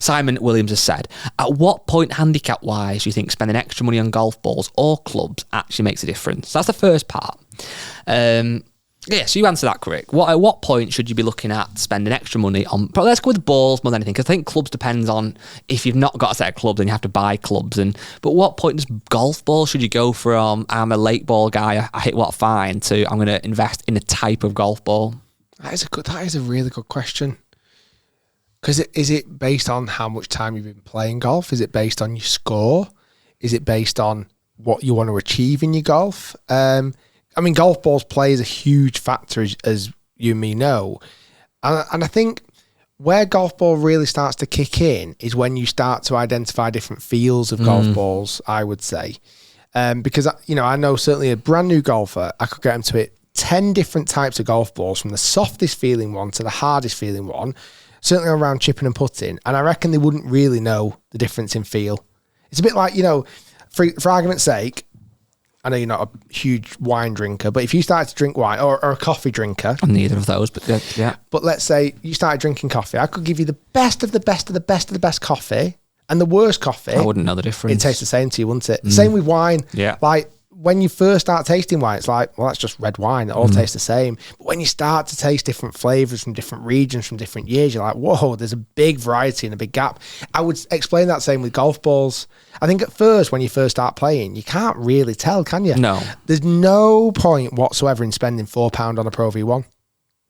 Simon Williams has said, at what point handicap-wise do you think spending extra money on golf balls or clubs actually makes a difference? That's the first part. So you answer that correct. At what point should you be looking at spending extra money on... But let's go with balls more than anything, because I think clubs depends on if you've not got a set of clubs and you have to buy clubs. But what point does golf balls should you go from, I'm a late ball guy, I hit what fine, to I'm going to invest in a type of golf ball? That is a really good question. Because is it based on how much time you've been playing golf? Is it based on your score? Is it based on what you want to achieve in your golf? Golf balls plays a huge factor, as you and me know. And I think where golf ball really starts to kick in is when you start to identify different feels of golf balls, I would say. Because, I know certainly a brand new golfer, I could get them to hit 10 different types of golf balls, from the softest feeling one to the hardest feeling one, certainly around chipping and putting. And I reckon they wouldn't really know the difference in feel. It's a bit like, for argument's sake, I know you're not a huge wine drinker, but if you started to drink wine or a coffee drinker... I'm neither of those, but yeah. But let's say you started drinking coffee. I could give you the best of the best of the best of the best coffee and the worst coffee. I wouldn't know the difference. It tastes the same to you, wouldn't it? Same with wine. Yeah. Like, when you first start tasting wine, it's like, well, that's just red wine. It all tastes the same. But when you start to taste different flavors from different regions, from different years, you're like, whoa, there's a big variety and a big gap. I would explain that same with golf balls. I think at first, when you first start playing, you can't really tell, can you? No. There's no point whatsoever in spending £4 on a Pro V1.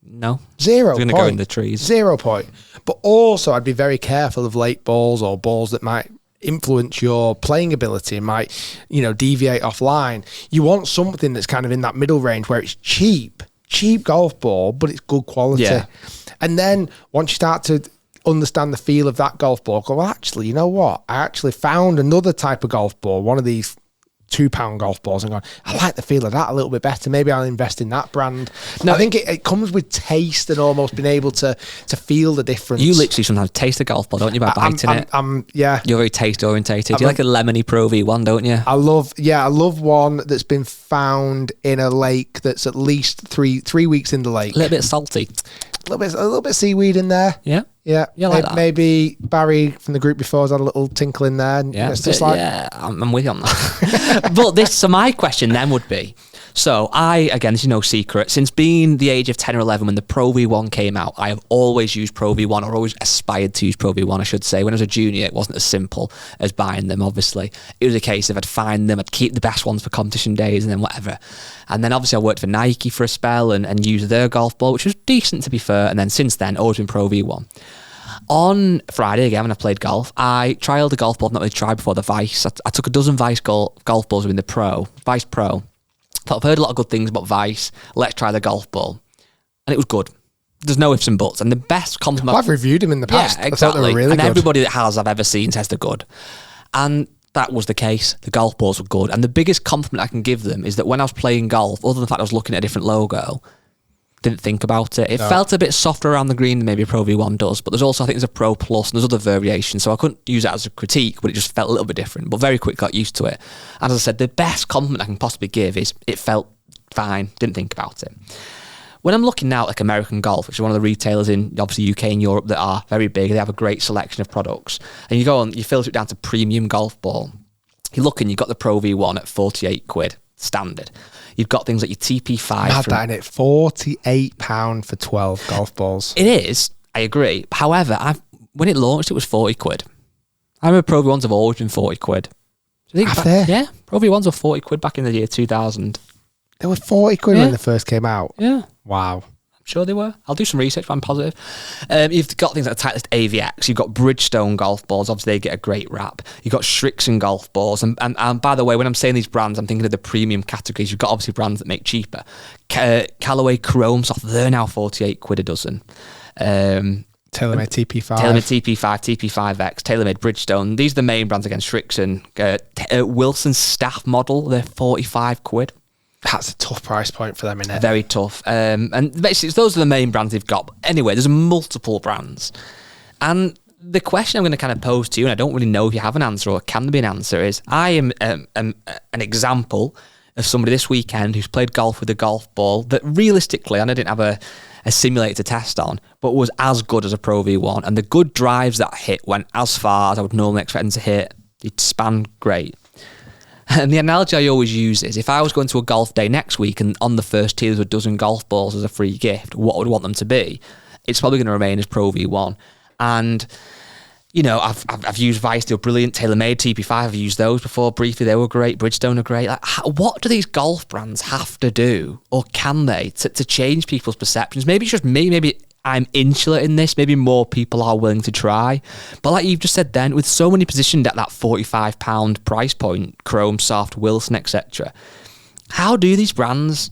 No. 0 It's going to go in the trees. 0 point. But also, I'd be very careful of late balls or balls that might influence your playing ability and might, deviate offline. You want something that's kind of in that middle range where it's cheap golf ball, but it's good quality. Yeah. And then once you start to understand the feel of that golf ball, go, well, actually, you know what? I actually found another type of golf ball, one of these £2 golf balls, and gone, I like the feel of that a little bit better. Maybe I'll invest in that brand. No, I think it comes with taste and almost being able to feel the difference. You literally sometimes taste a golf ball, don't you, by biting it? Yeah. You're very taste orientated. You like a lemony Pro V1, don't you? I love one that's been found in a lake that's at least three weeks in the lake. A little bit salty. A little bit of seaweed in there. Yeah. Yeah. You like that? Maybe Barry from the group before has had a little tinkle in there. And yeah. It's just like... Yeah, I'm with you on that. So my question then would be, so this is no secret, since being the age of 10 or 11 when the Pro V1 came out, I have always used Pro V1, or always aspired to use Pro V1, I should say. When I was a junior, it wasn't as simple as buying them, obviously. It was a case of I'd find them, I'd keep the best ones for competition days, and then whatever. And then obviously I worked for Nike for a spell and used their golf ball, which was decent to be fair, and then since then, always been Pro V1. On Friday, again, when I played golf, I trialled a golf ball I've not really tried before, the Vice. I took a dozen Vice golf balls with the Vice Pro. I've heard a lot of good things about Vice. Let's try the golf ball. And it was good. There's no ifs and buts. And the best compliment... I've reviewed them in the past. Yeah, exactly. I thought they were really and good. Everybody that has I've ever seen says they're good. And that was the case. The golf balls were good. And the biggest compliment I can give them is that when I was playing golf, other than the fact I was looking at a different logo, didn't think about it. It felt a bit softer around the green than maybe a Pro V1 does, but there's also, I think there's a Pro Plus and there's other variations, so I couldn't use that as a critique, but it just felt a little bit different, but very quickly got used to it. And as I said, the best compliment I can possibly give is it felt fine, didn't think about it. When I'm looking now at like American Golf, which is one of the retailers in obviously UK and Europe that are very big, they have a great selection of products, and you go on, you filter it down to premium golf ball. You look and you've got the Pro V1 at 48 quid, standard. You've got things like your TP5. Mad that in it, £48 for 12 golf balls. It is, I agree. However, when it launched, it was 40 quid. I remember Pro V1s have always been 40 quid. Have they? Yeah, Pro V1s were 40 quid back in the year 2000. They were 40 quid when they first came out? Yeah. Wow. I'm sure they were. I'll do some research, but I'm positive. You've got things like the Titleist AVX. You've got Bridgestone golf balls. Obviously, they get a great rap. You've got Srixon golf balls. And by the way, when I'm saying these brands, I'm thinking of the premium categories. You've got obviously brands that make cheaper. Callaway Chrome Soft, they're now 48 quid a dozen. TaylorMade TP5. TaylorMade TP5, TP5X, TaylorMade Bridgestone. These are the main brands against Srixon. Wilson Staff model, they're 45 quid. That's a tough price point for them, isn't it? Very tough. And basically, those are the main brands they've got. But anyway, there's multiple brands. And the question I'm going to kind of pose to you, and I don't really know if you have an answer or can there be an answer, is I am an example of somebody this weekend who's played golf with a golf ball that realistically, and I didn't have a simulator to test on, but was as good as a Pro V1. And the good drives that hit went as far as I would normally expect them to hit. It spanned great. And the analogy I always use is if I was going to a golf day next week and on the first tee there was a dozen golf balls as a free gift, what would I want them to be? It's probably going to remain as Pro V1. And, you know, I've used Vice, they were brilliant. TaylorMade, TP5, I've used those before briefly. They were great. Bridgestone are great. Like, what do these golf brands have to do, or can they, to change people's perceptions? Maybe it's just me. Maybe I'm insular in this. Maybe more people are willing to try. But like you've just said then, with so many positioned at that £45 price point, Chrome Soft, Wilson, etc., how do these brands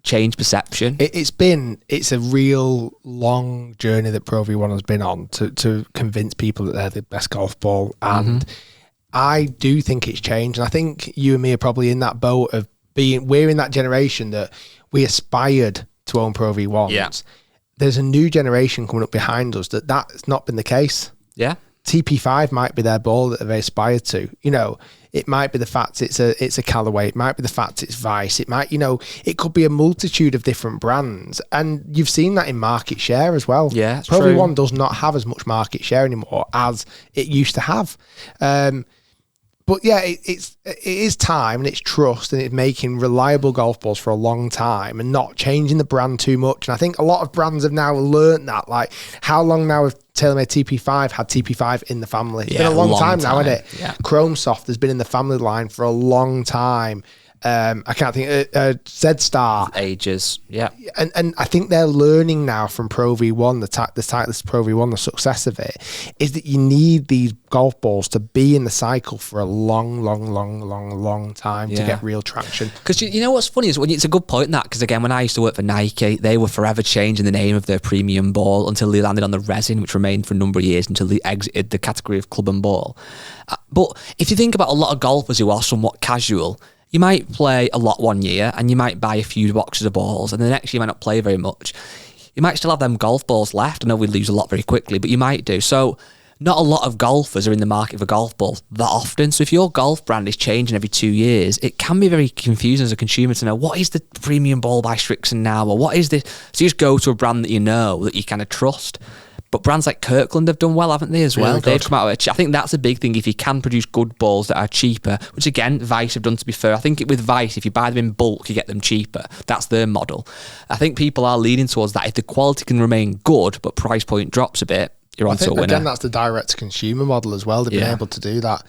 change perception? It's a real long journey that Pro V1 has been on to convince people that they're the best golf ball, and I do think it's changed. And I think you and me are probably in that boat of we're in that generation that we aspired to own Pro V1s. Yeah. There's a new generation coming up behind us that's not been the case. Yeah. TP5 might be their ball that they aspired to. You know, it might be the fact it's a Callaway. It might be the fact it's Vice. It might, you know, it could be a multitude of different brands. And you've seen that in market share as well. Yeah, Pro V1 does not have as much market share anymore as it used to have. But yeah, it is time, and it's trust, and it's making reliable golf balls for a long time and not changing the brand too much. And I think a lot of brands have now learned that. Like, how long now have TaylorMade TP5 had TP5 in the family? It's been a long time now, hasn't it? Yeah. Chrome Soft has been in the family line for a long time. I can't think. Z-Star. Ages, yeah. And I think they're learning now from Pro V1, the Titleist Pro V1, the success of it, is that you need these golf balls to be in the cycle for a long time to get real traction. Because you know what's funny is it's a good point, that, because again, when I used to work for Nike, they were forever changing the name of their premium ball until they landed on the resin, which remained for a number of years until they exited the category of club and ball. But if you think about a lot of golfers who are somewhat casual, you might play a lot one year and you might buy a few boxes of balls, and the next year you might not play very much. You might still have them golf balls left. I know we lose a lot very quickly, but you might do. So not a lot of golfers are in the market for golf balls that often. So if your golf brand is changing every 2 years, it can be very confusing as a consumer to know, what is the premium ball by Strixon now, or what is this? So you just go to a brand that you know, that you kind of trust. But brands like Kirkland have done well, haven't they, as well? Really They've come out with I think that's a big thing. If you can produce good balls that are cheaper, which again, Vice have done, to be fair. I think with Vice, if you buy them in bulk, you get them cheaper. That's their model. I think people are leaning towards that. If the quality can remain good, but price point drops a bit, you're onto a winner. Again, that's the direct-to-consumer model as well. They've been able to do that.